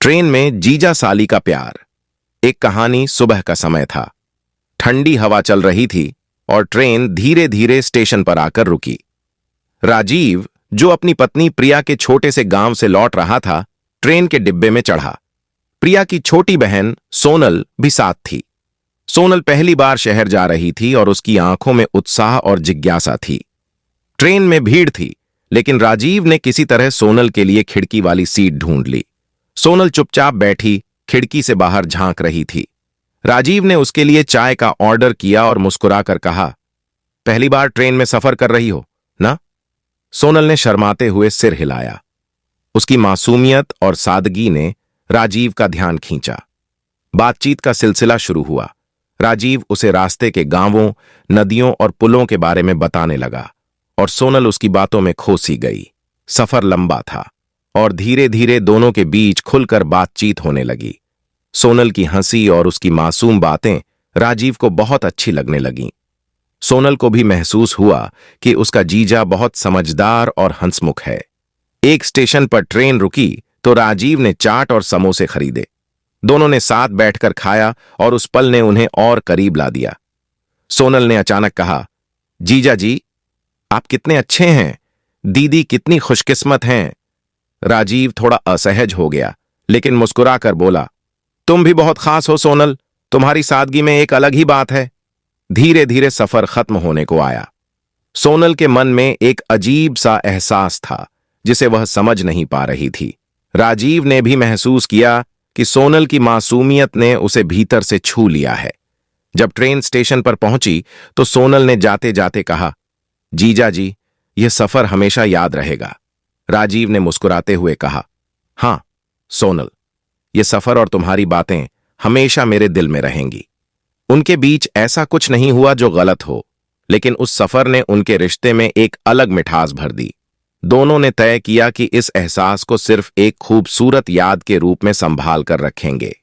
Train में जीजा साली का प्यार। एक कहानी। सुबह का समय था। ठंडी हवा चल रही थी और ट्रेन धीरे धीरे स्टेशन पर आकर रुकी। राजीव, जो अपनी पत्नी प्रिया के छोटे से गांव से लौट रहा था, ट्रेन के डिब्बे में चढ़ा। प्रिया की छोटी बहन सोनल भी साथ थी। सोनल पहली बार शहर जा रही थी और उसकी आंखों में उत्साह और जिज्ञासा थी। ट्रेन में भीड़ थी, लेकिन राजीव ने किसी तरह सोनल के लिए खिड़की वाली सीट ढूंढ ली। सोनल चुपचाप बैठी खिड़की से बाहर झांक रही थी। राजीव ने उसके लिए चाय का ऑर्डर किया और मुस्कुराकर कहा, पहली बार ट्रेन में सफर कर रही हो ना? सोनल ने शर्माते हुए सिर हिलाया। उसकी मासूमियत और सादगी ने राजीव का ध्यान खींचा। बातचीत का सिलसिला शुरू हुआ। राजीव उसे रास्ते के गांवों, नदियों और पुलों के बारे में बताने लगा और सोनल उसकी बातों में खो सी गई। सफर लंबा था और धीरे धीरे दोनों के बीच खुलकर बातचीत होने लगी। सोनल की हंसी और उसकी मासूम बातें राजीव को बहुत अच्छी लगने लगीं। सोनल को भी महसूस हुआ कि उसका जीजा बहुत समझदार और हंसमुख है। एक स्टेशन पर ट्रेन रुकी तो राजीव ने चाट और समोसे खरीदे। दोनों ने साथ बैठकर खाया और उस पल ने उन्हें और करीब ला दिया। सोनल ने अचानक कहा, जीजा जी, आप कितने अच्छे हैं। दीदी कितनी खुशकिस्मत हैं। राजीव थोड़ा असहज हो गया, लेकिन मुस्कुराकर बोला, तुम भी बहुत खास हो सोनल, तुम्हारी सादगी में एक अलग ही बात है। धीरे धीरे सफर खत्म होने को आया। सोनल के मन में एक अजीब सा एहसास था जिसे वह समझ नहीं पा रही थी। राजीव ने भी महसूस किया कि सोनल की मासूमियत ने उसे भीतर से छू लिया है। जब ट्रेन स्टेशन पर पहुंची तो सोनल ने जाते जाते कहा, जीजा जी, यह सफर हमेशा याद रहेगा। राजीव ने मुस्कुराते हुए कहा, हां सोनल, यह सफर और तुम्हारी बातें हमेशा मेरे दिल में रहेंगी। उनके बीच ऐसा कुछ नहीं हुआ जो गलत हो, लेकिन उस सफर ने उनके रिश्ते में एक अलग मिठास भर दी। दोनों ने तय किया कि इस एहसास को सिर्फ एक खूबसूरत याद के रूप में संभाल कर रखेंगे।